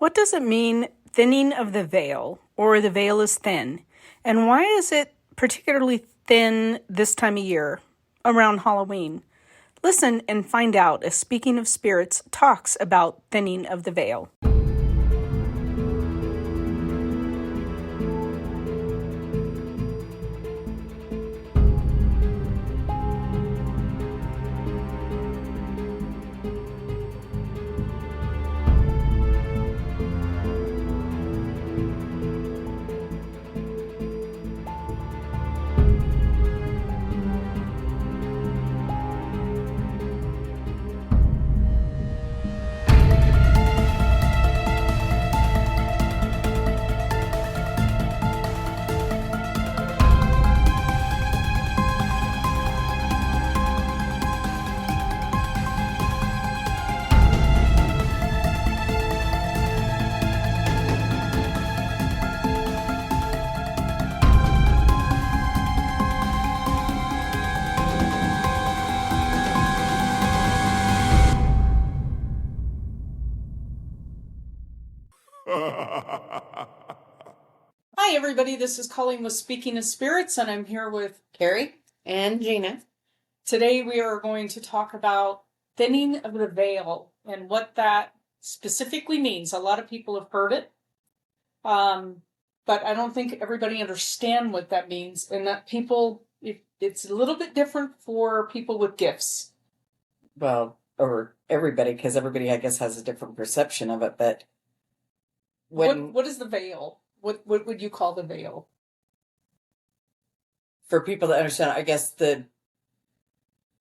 What does it mean, thinning of the veil, or the veil is thin? And why is it particularly thin this time of year, around Halloween? Listen and find out as Speaking of Spirits talks about thinning of the veil. Hi, everybody. This is Colleen with Speaking of Spirits, and I'm here with Carrie and Gina. Today we are going to talk about thinning of the veil and what that specifically means. A lot of people have heard it, but I don't think everybody understands what that means, and that it's a little bit different for people with gifts. Well, or everybody, because everybody, I guess, has a different perception of it. But what is the veil? What would you call the veil? For people that understand, I guess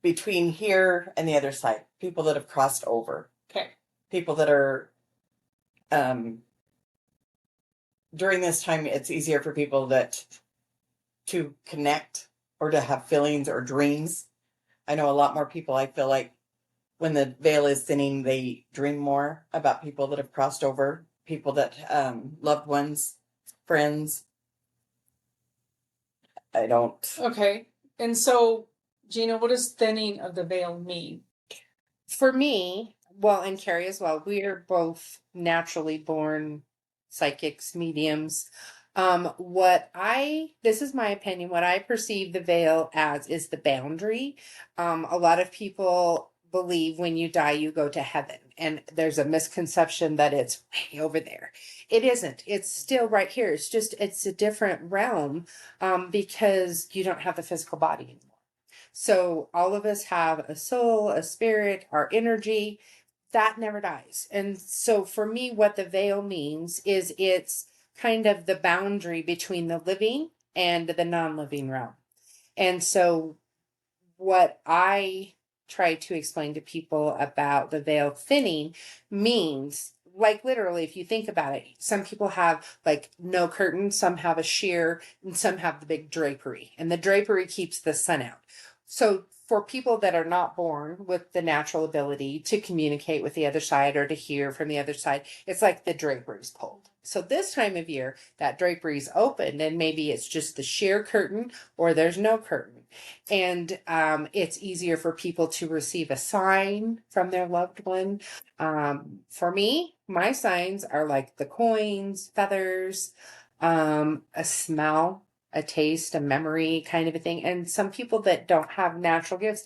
between here and the other side, people that have crossed over. Okay. People that are, during this time, it's easier for people to connect or to have feelings or dreams. I know a lot more people, I feel like, when the veil is thinning, they dream more about people that have crossed over, people that, loved ones, friends. I don't. Okay. And so, Gina, what does thinning of the veil mean? For me, well, and Carrie as well, we are both naturally born psychics, mediums. This is my opinion, what I perceive the veil as is the boundary. A lot of people believe when you die, you go to heaven. And there's a misconception that it's way over there. It isn't. It's still right here. It's a different realm, because you don't have the physical body anymore. So all of us have a soul, a spirit, our energy that never dies. And so for me, what the veil means is it's kind of the boundary between the living and the non-living realm. And so what I try to explain to people about the veil thinning means, like, literally, if you think about it, some people have like no curtain, some have a sheer, and some have the big drapery, and the drapery keeps the sun out. So for people that are not born with the natural ability to communicate with the other side or to hear from the other side, it's like the drapery's pulled. So this time of year, that drapery's open, and maybe it's just the sheer curtain or there's no curtain. And it's easier for people to receive a sign from their loved one. For me, my signs are like the coins, feathers, a smell, a taste, a memory kind of a thing. And some people that don't have natural gifts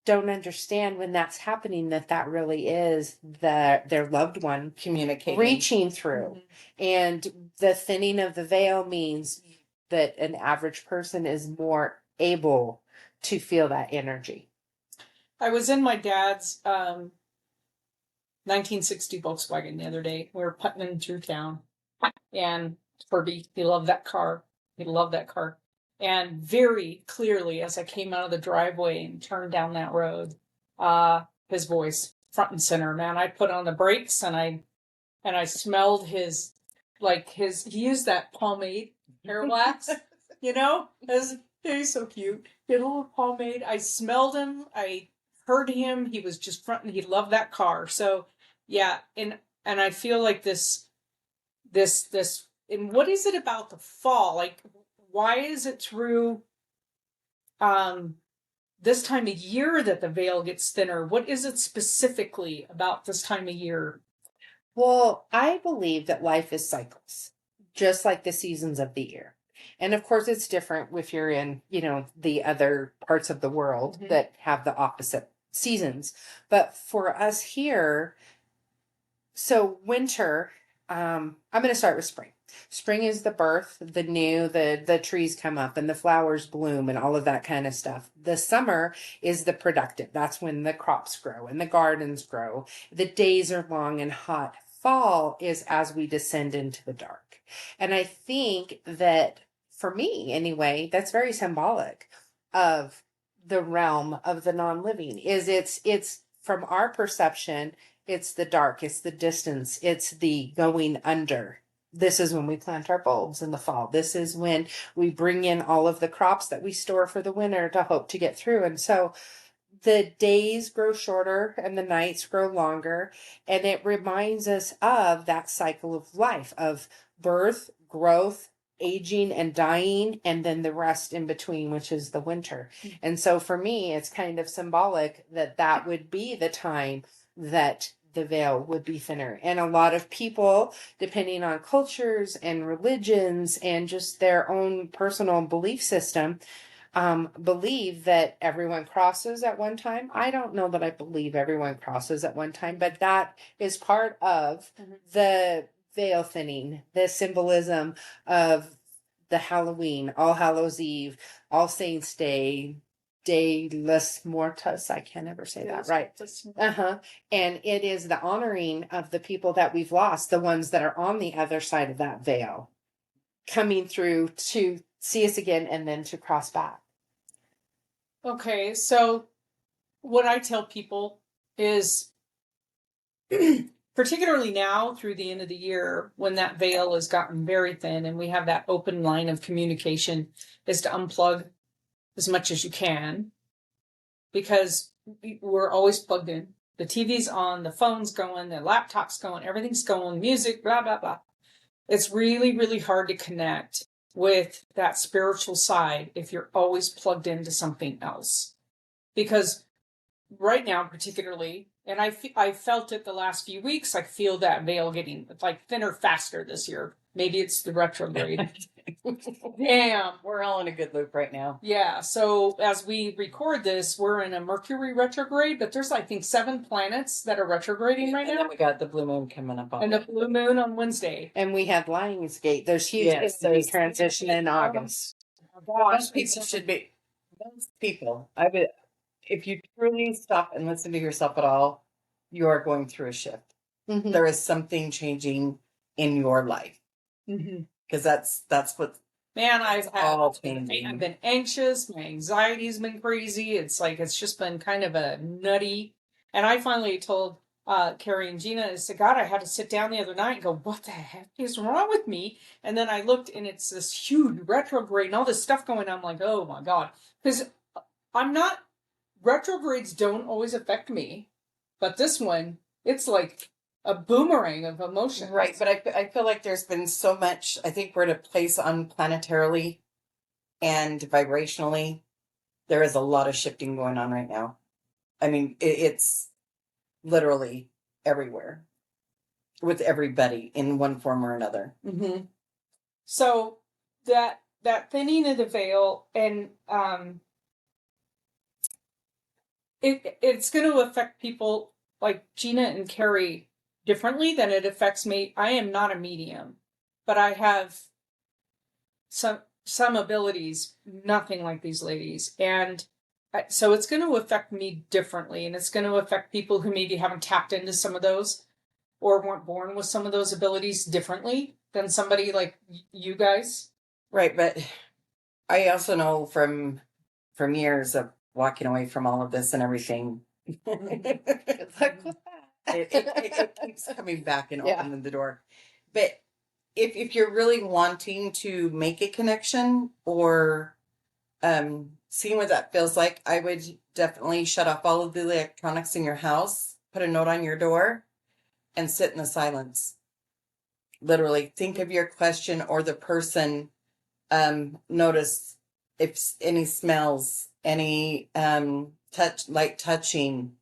don't understand when that's happening, that really is their loved one Communicating. reaching through. Mm-hmm. And the thinning of the veil means that an average person is more able to feel that energy. I was in my dad's 1960 Volkswagen the other day. We were putting through town, and Furby, he loved that car. He loved that car. And very clearly, as I came out of the driveway and turned down that road, his voice front and center. Man, I put on the brakes and I smelled he used that pomade hair wax, he's so cute. He had a little pomade. I smelled him. I heard him. He was just fronting. He loved that car. So yeah, and I feel like this, and what is it about the fall? Like, why is it through this time of year that the veil gets thinner? What is it specifically about this time of year? Well, I believe that life is cycles, just like the seasons of the year. And of course, it's different if you're in, the other parts of the world Mhm. that have the opposite seasons. But for us here, so winter, I'm going to start with spring. Spring is the birth, the new, the trees come up and the flowers bloom and all of that kind of stuff. The summer is the productive. That's when the crops grow and the gardens grow. The days are long and hot. Fall is as we descend into the dark. And I think that for me anyway, that's very symbolic of the realm of the non-living. It's from our perception, it's the dark, it's the distance, it's the going under. This is when we plant our bulbs in the fall. This is when we bring in all of the crops that we store for the winter to hope to get through. And so the days grow shorter and the nights grow longer. And it reminds us of that cycle of life of birth, growth, aging and dying, and then the rest in between, which is the winter. And so for me, it's kind of symbolic that that would be the time that the veil would be thinner. And a lot of people, depending on cultures and religions and just their own personal belief system, believe that everyone crosses at one time. I don't know that I believe everyone crosses at one time, but that is part of the veil thinning, the symbolism of the Halloween, All Hallows Eve, All Saints Day, De los Muertos. I can't ever say that right. Uh-huh. And it is the honoring of the people that we've lost, the ones that are on the other side of that veil, coming through to see us again and then to cross back. Okay, so what I tell people is, particularly now through the end of the year, when that veil has gotten very thin and we have that open line of communication, is to unplug as much as you can, because we're always plugged in. The TV's on, the phone's going, the laptop's going, everything's going, music, blah, blah, blah. It's really, really hard to connect with that spiritual side if you're always plugged into something else. Because right now, particularly, and I felt it the last few weeks, I feel that veil getting like thinner faster this year. Maybe it's the retrograde. Damn. We're all in a good loop right now. Yeah. So as we record this, we're in a Mercury retrograde, but there's, I think, 7 planets that are retrograding right And now. then we got the blue moon coming up on. And the blue moon on Wednesday. And we had Lionsgate. There's huge Yes, there's transition in August. Most people should be. Most people, I would, if you truly stop and listen to yourself at all, you are going through a shift. Mhm. There is something changing in your life because that's what. Man, all I've changing. been anxious. My anxiety's been crazy. It's like, it's just been kind of a nutty. And I finally told Carrie and Gina, I said, God, I had to sit down the other night and go, what the heck is wrong with me? And then I looked and it's this huge retrograde and all this stuff going on. I'm like, oh my God. Because retrogrades don't always affect me. But this one, it's like a boomerang of emotions. Right, but I feel like there's been so much. I think we're at a place unplanetarily and vibrationally. There is a lot of shifting going on right now. I mean, it's literally everywhere with everybody in one form or another. Mm-hmm. So that thinning of the veil, and it's going to affect people like Gina and Carrie differently than it affects me. I am not a medium, but I have some abilities, nothing like these ladies, and so it's going to affect me differently, and it's going to affect people who maybe haven't tapped into some of those or weren't born with some of those abilities differently than somebody like you guys. Right, but I also know from years of walking away from all of this and everything. Good luck with that. it keeps coming back and opening the door. But if you're really wanting to make a connection or seeing what that feels like, I would definitely shut off all of the electronics in your house, put a note on your door, and sit in the silence. Literally think of your question or the person. Notice if any smells, any light touching,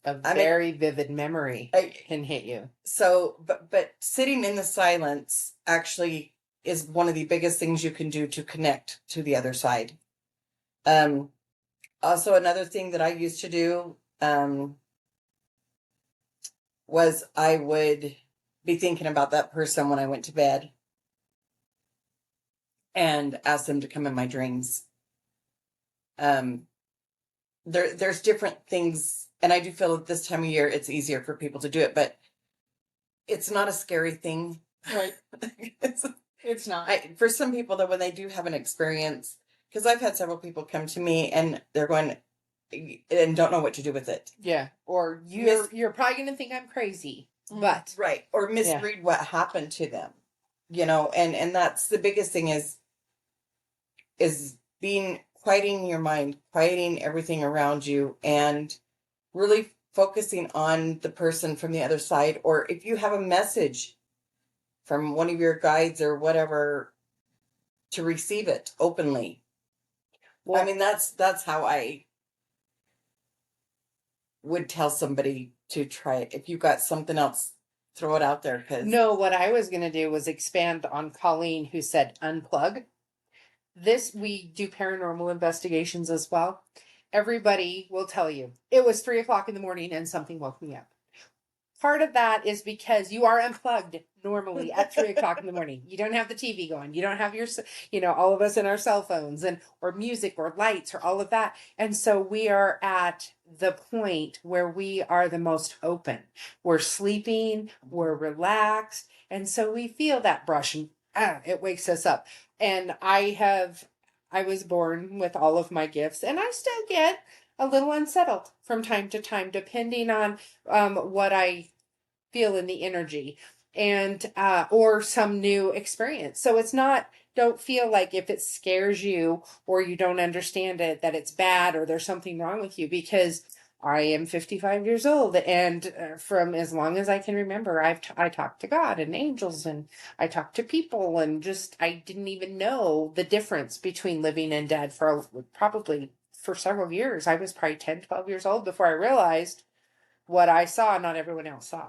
A I mean, very vivid memory I, can hit you. so, but sitting in the silence actually is one of the biggest things you can do to connect to the other side. Also another thing that I used to do, was I would be thinking about that person when I went to bed and ask them to come in my dreams. There's different things, and I do feel at this time of year it's easier for people to do it, but it's not a scary thing. Right. it's, It's not. for some people though, when they do have an experience, because I've had several people come to me and they're going and don't know what to do with it. Yeah. Or you're probably gonna think I'm crazy. But Right. Or misread what happened to them. You know, and that's the biggest thing is being quieting your mind, quieting everything around you, and really focusing on the person from the other side. Or if you have a message from one of your guides or whatever, to receive it openly. Well, I mean, that's how I would tell somebody to try it. If you got something else, throw it out there. Because no, what I was gonna do was expand on Colleen, who said unplug. We do paranormal investigations as well. Everybody will tell you it was 3 o'clock in the morning and something woke me up. Part of that is because you are unplugged normally at 3 o'clock in the morning. You don't have the TV going. You don't have your, all of us in our cell phones or music or lights or all of that. And so we are at the point where we are the most open. We're sleeping, we're relaxed. And so we feel that brush and it wakes us up. And I was born with all of my gifts, and I still get a little unsettled from time to time, depending on what I feel in the energy and or some new experience. So it's not, don't feel like if it scares you or you don't understand it that it's bad or there's something wrong with you, because I am 55 years old, and from as long as I can remember, I talked to God and angels, and I talked to people, and just I didn't even know the difference between living and dead for several years. I was probably 10, 12 years old before I realized what I saw, not everyone else saw.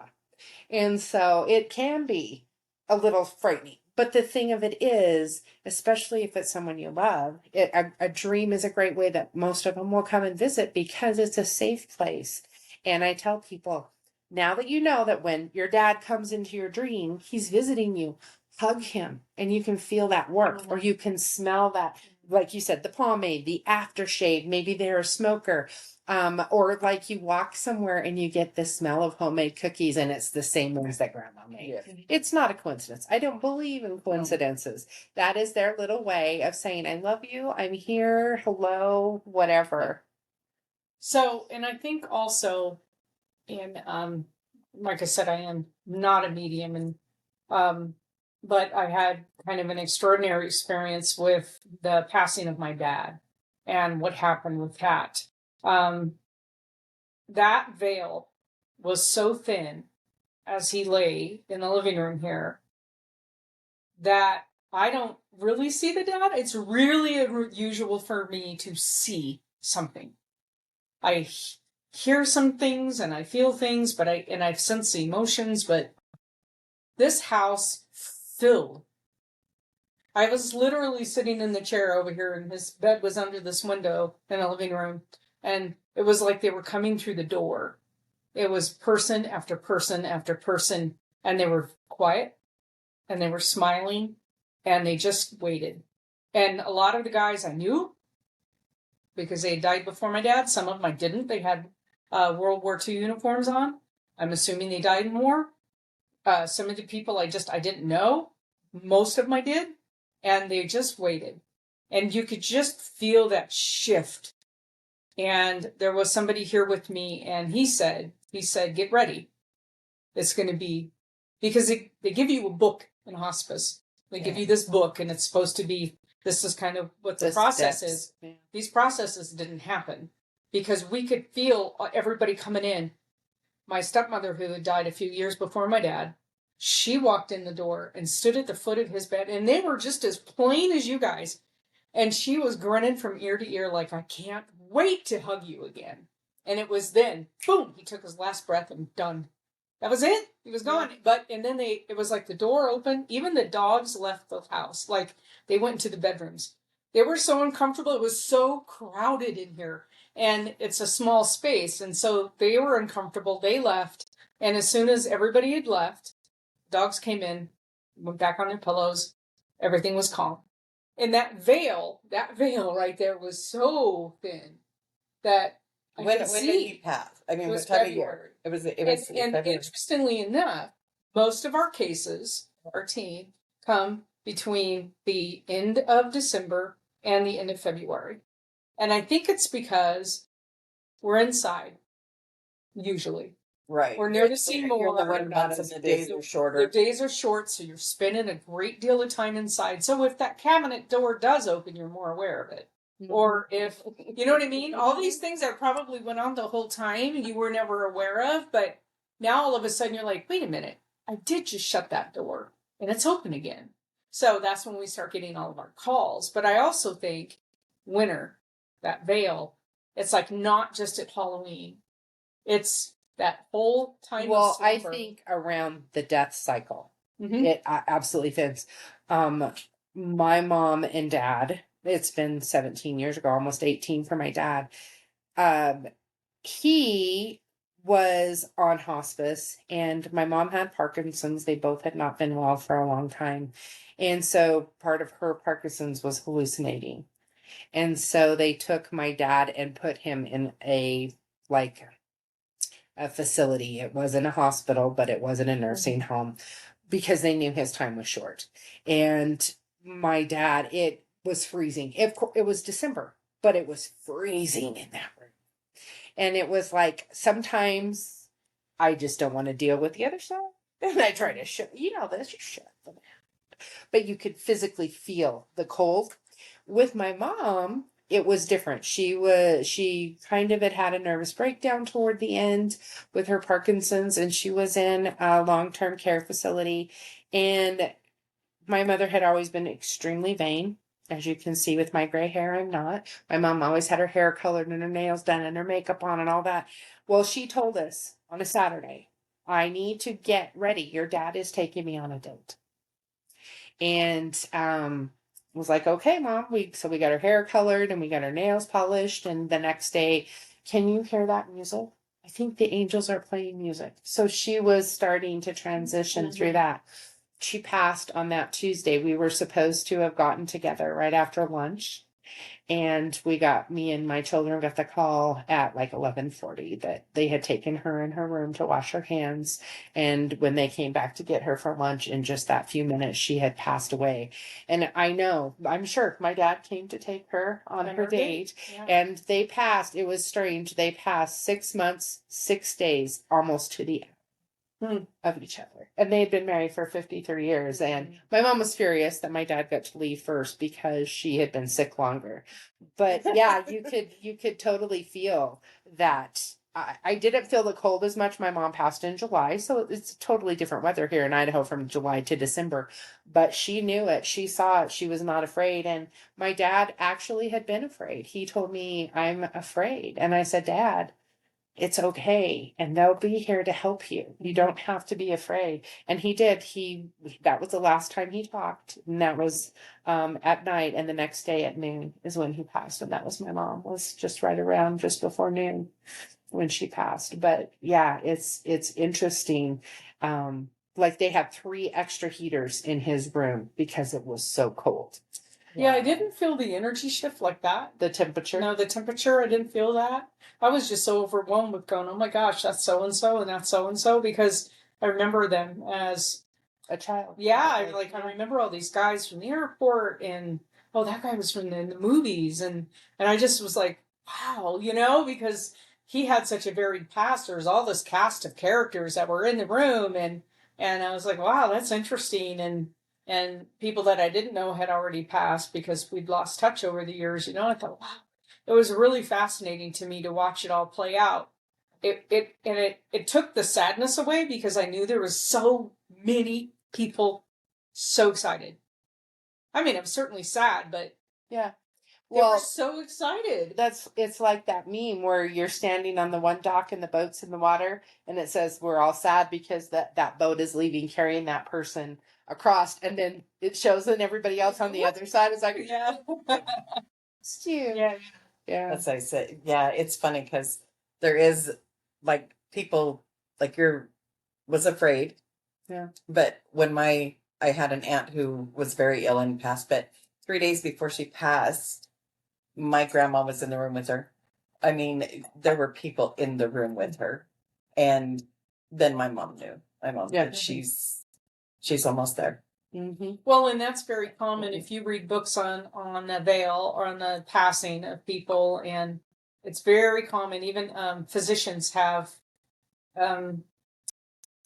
And so it can be a little frightening. But the thing of it is, especially if it's someone you love, a dream is a great way that most of them will come and visit, because it's a safe place. And I tell people, now that you know that when your dad comes into your dream, he's visiting you, hug him, and you can feel that warmth, or you can smell that, like you said, the pomade, the aftershave, maybe they're a smoker. Or like you walk somewhere and you get the smell of homemade cookies, and it's the same ones that grandma made. Yeah. It's not a coincidence. I don't believe in coincidences. That is their little way of saying, I love you, I'm here, hello, whatever. So, and I think also, and like I said, I am not a medium, and but I had kind of an extraordinary experience with the passing of my dad and what happened with that. That veil was so thin as he lay in the living room here that I don't really see the dad. It's really unusual for me to see something. I hear some things and I feel things, but I sense the emotions, but this house filled. I was literally sitting in the chair over here, and his bed was under this window in the living room, and it was like they were coming through the door. It was person after person after person, and they were quiet, and they were smiling, and they just waited. And a lot of the guys I knew, because they died before my dad. Some of them I didn't. They had World War II uniforms on. I'm assuming they died in war. Some of the people I didn't know. Most of them I did. And they just waited. And you could just feel that shift. And there was somebody here with me, and he said, get ready. It's going to be, because they give you a book in hospice. They give you this book, and it's supposed to be, this is kind of what the process is. Yeah. These processes didn't happen because we could feel everybody coming in. My stepmother, who had died a few years before my dad, she walked in the door and stood at the foot of his bed, and they were just as plain as you guys. And she was grinning from ear to ear like, I can't wait to hug you again. And it was then, boom, he took his last breath and done. That was it. He was gone. Yeah. But, and then it was like the door opened. Even the dogs left the house. Like they went into the bedrooms. They were so uncomfortable. It was so crowded in here. And it's a small space. And so they were uncomfortable. They left. And as soon as everybody had left, dogs came in, went back on their pillows. Everything was calm. And that veil right there was so thin that I When could did see. he pass? I mean, It what was time February. of year? It was And February. interestingly enough, most of our cases, our team, come between the end of December and the end of February. And I think it's because we're inside, usually. Right. We're near the sea You're more. in the winter months and the days are The shorter. days are short, so you're spending a great deal of time inside. So if that cabinet door does open, you're more aware of it. Or if, you know what I mean? All these things that probably went on the whole time you were never aware of, but now all of a sudden you're like, wait a minute, I did just shut that door and it's open again. So that's when we start getting all of our calls. But I also think winter, that veil, it's like not just at Halloween. It's that whole time. Well, of I slumber. think around the death cycle, Mhm. it absolutely fits. My mom and dad, it's been 17 years ago, almost 18 for my dad. He was on hospice and my mom had Parkinson's. They both had not been well for a long time. And so part of her Parkinson's was hallucinating. And so they took my dad and put him in a facility. It wasn't a hospital, but it wasn't a nursing home because they knew his time was short. And my dad, it was freezing. It was December, but it was freezing in that room. And it was like, sometimes I just don't want to deal with the other side. And I try to shut, this, you shut them out. But you could physically feel the cold. With my mom, it was different. She kind of had a nervous breakdown toward the end with her Parkinson's, and she was in a long-term care facility. And my mother had always been extremely vain. As you can see with my gray hair, I'm not. My mom always had her hair colored and her nails done and her makeup on and all that. Well, she told us on a Saturday, I need to get ready. Your dad is taking me on a date. And was like, okay, mom. So we got her hair colored and we got her nails polished. And the next day, can you hear that music? I think the angels are playing music. So she was starting to transition through that. She passed on that Tuesday. We were supposed to have gotten together right after lunch. And me and my children got the call at like 11:40 that they had taken her in her room to wash her hands. And when they came back to get her for lunch, in just that few minutes, she had passed away. And I'm sure my dad came to take her on her date. Yeah. And they passed. It was strange. They passed 6 months, 6 days, almost to the end of each other. And they had been married for 53 years. And my mom was furious that my dad got to leave first because she had been sick longer. But yeah, you could totally feel that. I didn't feel the cold as much. My mom passed in July, so it's totally different weather here in Idaho from July to December. But she knew it. She saw it. She was not afraid. And my dad actually had been afraid. He told me, I'm afraid. And I said, Dad, it's okay, and they'll be here to help you. You don't have to be afraid. And he did. That was the last time he talked, and that was at night. And the next day at noon is when he passed, and that was my mom. Was just right around just before noon when she passed. But yeah, it's interesting. Like they had 3 extra heaters in his room because it was so cold. Yeah, I didn't feel the energy shift like that. The temperature. No, the temperature, I didn't feel that. I was just so overwhelmed with going, oh my gosh, that's so and so and that's so and so, because I remember them as a child. Yeah, I remember all these guys from the airport, and oh, that guy was from the movies, and I just was like, wow, because he had such a varied past. There was all this cast of characters that were in the room, and I was like, wow, that's interesting, and people that I didn't know had already passed because we'd lost touch over the years. I thought, wow, it was really fascinating to me to watch it all play out. It took the sadness away because I knew there was so many people so excited. I mean, I'm certainly sad, but yeah. They were Well, so excited. it's like that meme where you're standing on the one dock and the boat's in the water, and it says we're all sad because that boat is leaving, carrying that person across, and then it shows and everybody else on the other side is like, Yeah. it's you. Yeah. Yeah. As I said, yeah, it's funny because there is like people like you're was afraid. Yeah. But when I had an aunt who was very ill and passed, but 3 days before she passed, my grandma was in the room with her. I mean, there were people in the room with her. And then my mom knew. My mom Yeah. that she's almost there. Mm-hmm. Well, and that's very common if you read books on the veil or on the passing of people, and it's very common. Even physicians have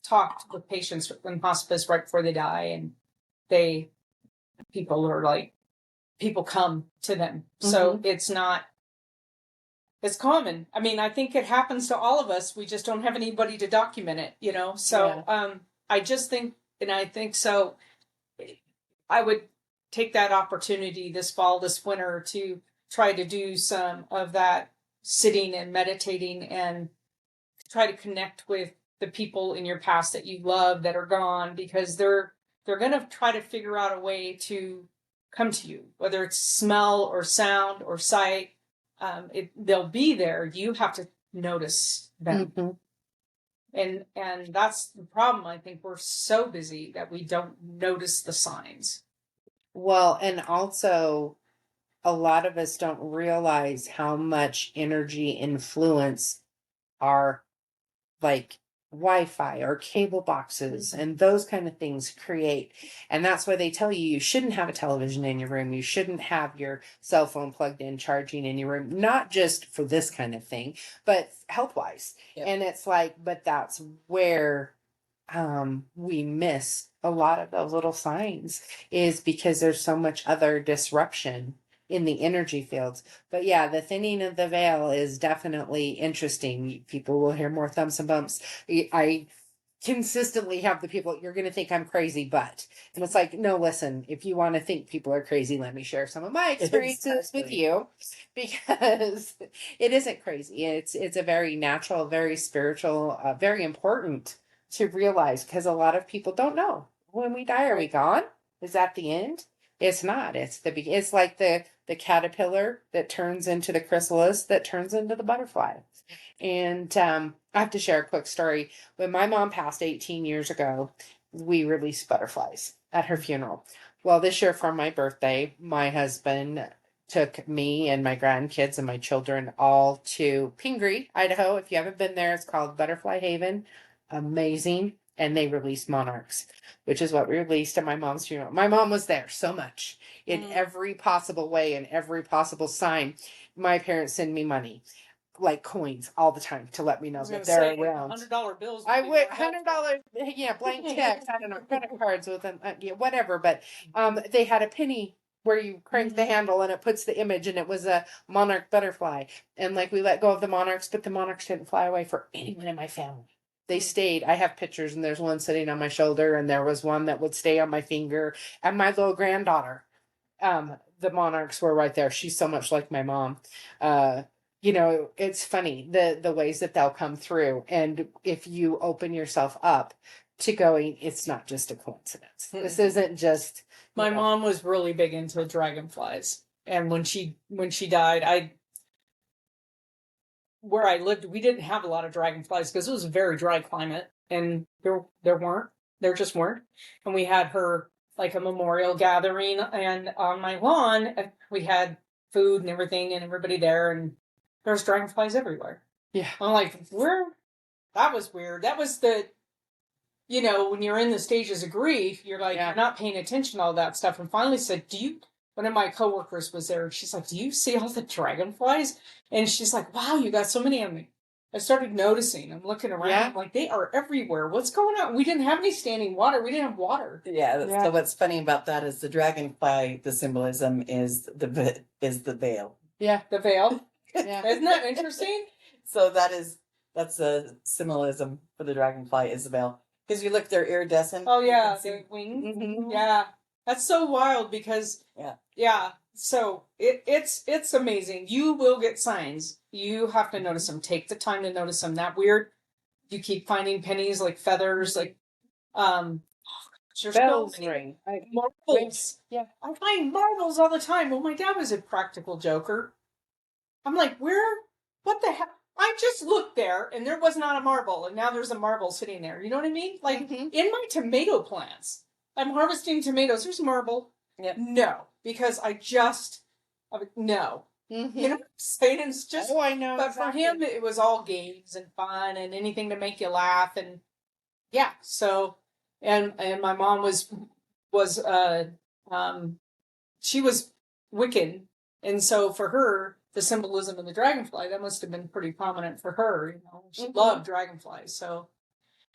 talked with patients in hospice right before they die, and people are like, people come to them. So it's not, it's common. I mean, I think it happens to all of us. We just don't have anybody to document it, you know? So I just think, and I think so, I would take that opportunity this fall, this winter to try to do some of that sitting and meditating and try to connect with the people in your past that you love that are gone, because they're going to try to figure out a way to come to you, whether it's smell or sound or sight. They'll be there. You have to notice them. And that's the problem. I think we're so busy that we don't notice the signs. Well, and also a lot of us don't realize how much energy influence our like Wi-Fi or cable boxes and those kind of things create. And that's why they tell you shouldn't have a television in your room. You shouldn't have your cell phone plugged in, charging in your room, not just for this kind of thing, but health wise. Yep. And it's like, but that's where we miss a lot of those little signs, is because there's so much other disruption in the energy fields. But yeah, the thinning of the veil is definitely interesting. People will hear more thumps and bumps. I consistently have the people, you're going to think I'm crazy, but, and it's like, no, listen, if you want to think people are crazy, let me share some of my experiences with you, because it isn't crazy. It's a very natural, very spiritual, very important to realize, because a lot of people don't know, when we die, are we gone? Is that the end? It's not. It's like the caterpillar that turns into the chrysalis that turns into the butterfly. And I have to share a quick story. When my mom passed 18 years ago, we released butterflies at her funeral. Well, this year for my birthday, my husband took me and my grandkids and my children all to Pingree, Idaho. If you haven't been there, it's called Butterfly Haven. Amazing. And they released monarchs, which is what we released at my mom's funeral. My mom was there so much in every possible way, in every possible sign. My parents send me money, like coins, all the time to let me know that they're around. $100 bills. I would $100, yeah, blank checks. I don't know, credit cards with them, yeah, whatever. But they had a penny where you crank the handle and it puts the image, and it was a monarch butterfly. And like we let go of the monarchs, but the monarchs didn't fly away for anyone in my family. They stayed. I have pictures, and there's one sitting on my shoulder, and there was one that would stay on my finger. And my little granddaughter, the monarchs were right there. She's so much like my mom. You know, it's funny the ways that they'll come through. And if you open yourself up to going, it's not just a coincidence. This isn't just. My mom was really big into dragonflies, and when she died, where I lived, we didn't have a lot of dragonflies because it was a very dry climate, and there just weren't. And we had her like a memorial gathering, and on my lawn we had food and everything, and everybody there, and there's dragonflies everywhere. Yeah, I'm like, that was weird. That was when you're in the stages of grief, you're like, you're not paying attention to all that stuff. And finally said, one of my coworkers was there. She's like, do you see all the dragonflies? And she's like, wow, you got so many of them. I started noticing. I'm looking around. I'm like, they are everywhere. What's going on? We didn't have any standing water. We didn't have water. Yeah. So what's funny about that is the dragonfly, the symbolism is the veil. Yeah. The veil. Yeah. Isn't that interesting? So that's a symbolism for the dragonfly is the veil. Because you look, they're iridescent. Oh yeah, the wings. Mm-hmm. Yeah. That's so wild because yeah. So it's amazing. You will get signs. You have to notice them. Take the time to notice them. That weird. You keep finding pennies like feathers, like there's so Bells many ring. marbles. Yeah. I find marbles all the time. Well, my dad was a practical joker. I'm like, where? What the heck? I just looked there and there was not a marble, and now there's a marble sitting there. You know what I mean? Like in my tomato plants, I'm harvesting tomatoes. There's a marble. Yep. No, because no. You know what I'm saying? It's just. Oh, I know. But exactly. for him, it was all games and fun and anything to make you laugh, and yeah. So, and my mom was she was Wiccan, and so for her, the symbolism of the dragonfly that must have been pretty prominent for her. You know, she loved dragonflies. So,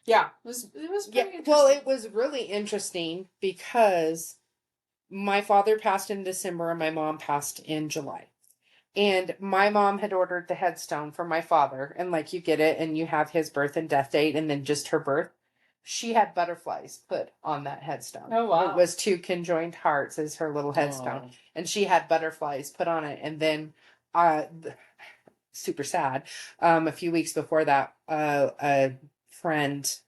yeah, it was pretty Well, it was really interesting because my father passed in December and my mom passed in July. And my mom had ordered the headstone for my father, and like you get it, and you have his birth and death date, and then just her birth. She had butterflies put on that headstone. Oh, wow. It was 2 conjoined hearts as her little headstone, and she had butterflies put on it. And then, super sad. A few weeks before that, a friend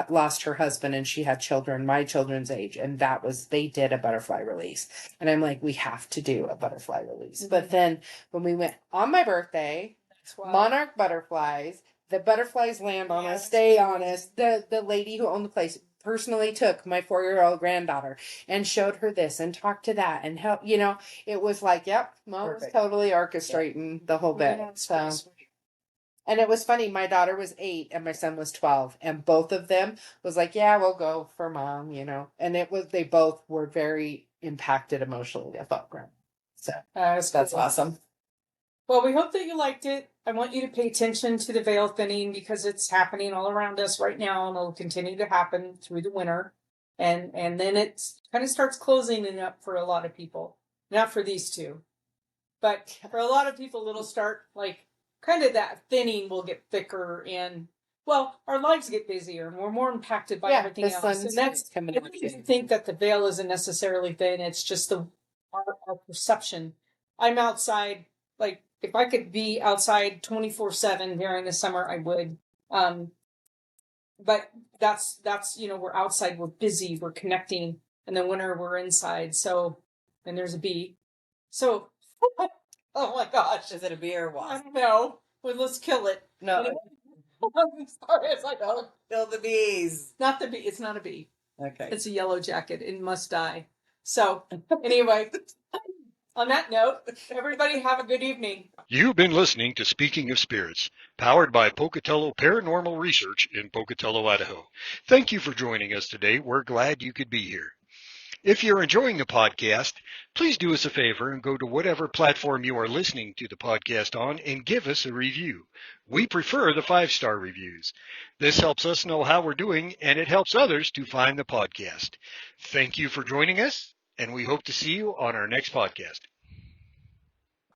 lost her husband and she had children my children's age, and they did a butterfly release, and I'm like, we have to do a butterfly release. But then when we went on my birthday, monarch butterflies, the butterflies land on us, stay on us. The lady who owned the place personally took my 4-year-old granddaughter and showed her this and talked to that and help, it was like, yep, mom was totally orchestrating the whole bit. So and it was funny. My daughter was 8 and my son was 12, and both of them was like, yeah, we'll go for mom, and they both were very impacted emotionally about grandma. So that's awesome. Well, we hope that you liked it. I want you to pay attention to the veil thinning because it's happening all around us right now, and it'll continue to happen through the winter. And then it kind of starts closing it up for a lot of people. Not for these two, but for a lot of people, it'll start like kind of that thinning will get thicker, and well, our lives get busier and we're more impacted by everything else. And that's coming. I think that the veil isn't necessarily thin; it's just our perception. I'm outside, like if I could be outside 24/7 during the summer, I would. But that's we're outside, we're busy, we're connecting, and then winter we're inside. So, and there's a bee. So. Oh my gosh. Is it a bee or a wasp? I don't know. Well, let's kill it. No. I'm sorry. It's like, oh. Kill the bees. Not the bee. It's not a bee. Okay. It's a yellow jacket. It must die. So, anyway, on that note, everybody have a good evening. You've been listening to Speaking of Spirits, powered by Pocatello Paranormal Research in Pocatello, Idaho. Thank you for joining us today. We're glad you could be here. If you're enjoying the podcast, please do us a favor and go to whatever platform you are listening to the podcast on and give us a review. We prefer the 5-star reviews. This helps us know how we're doing, and it helps others to find the podcast. Thank you for joining us, and we hope to see you on our next podcast.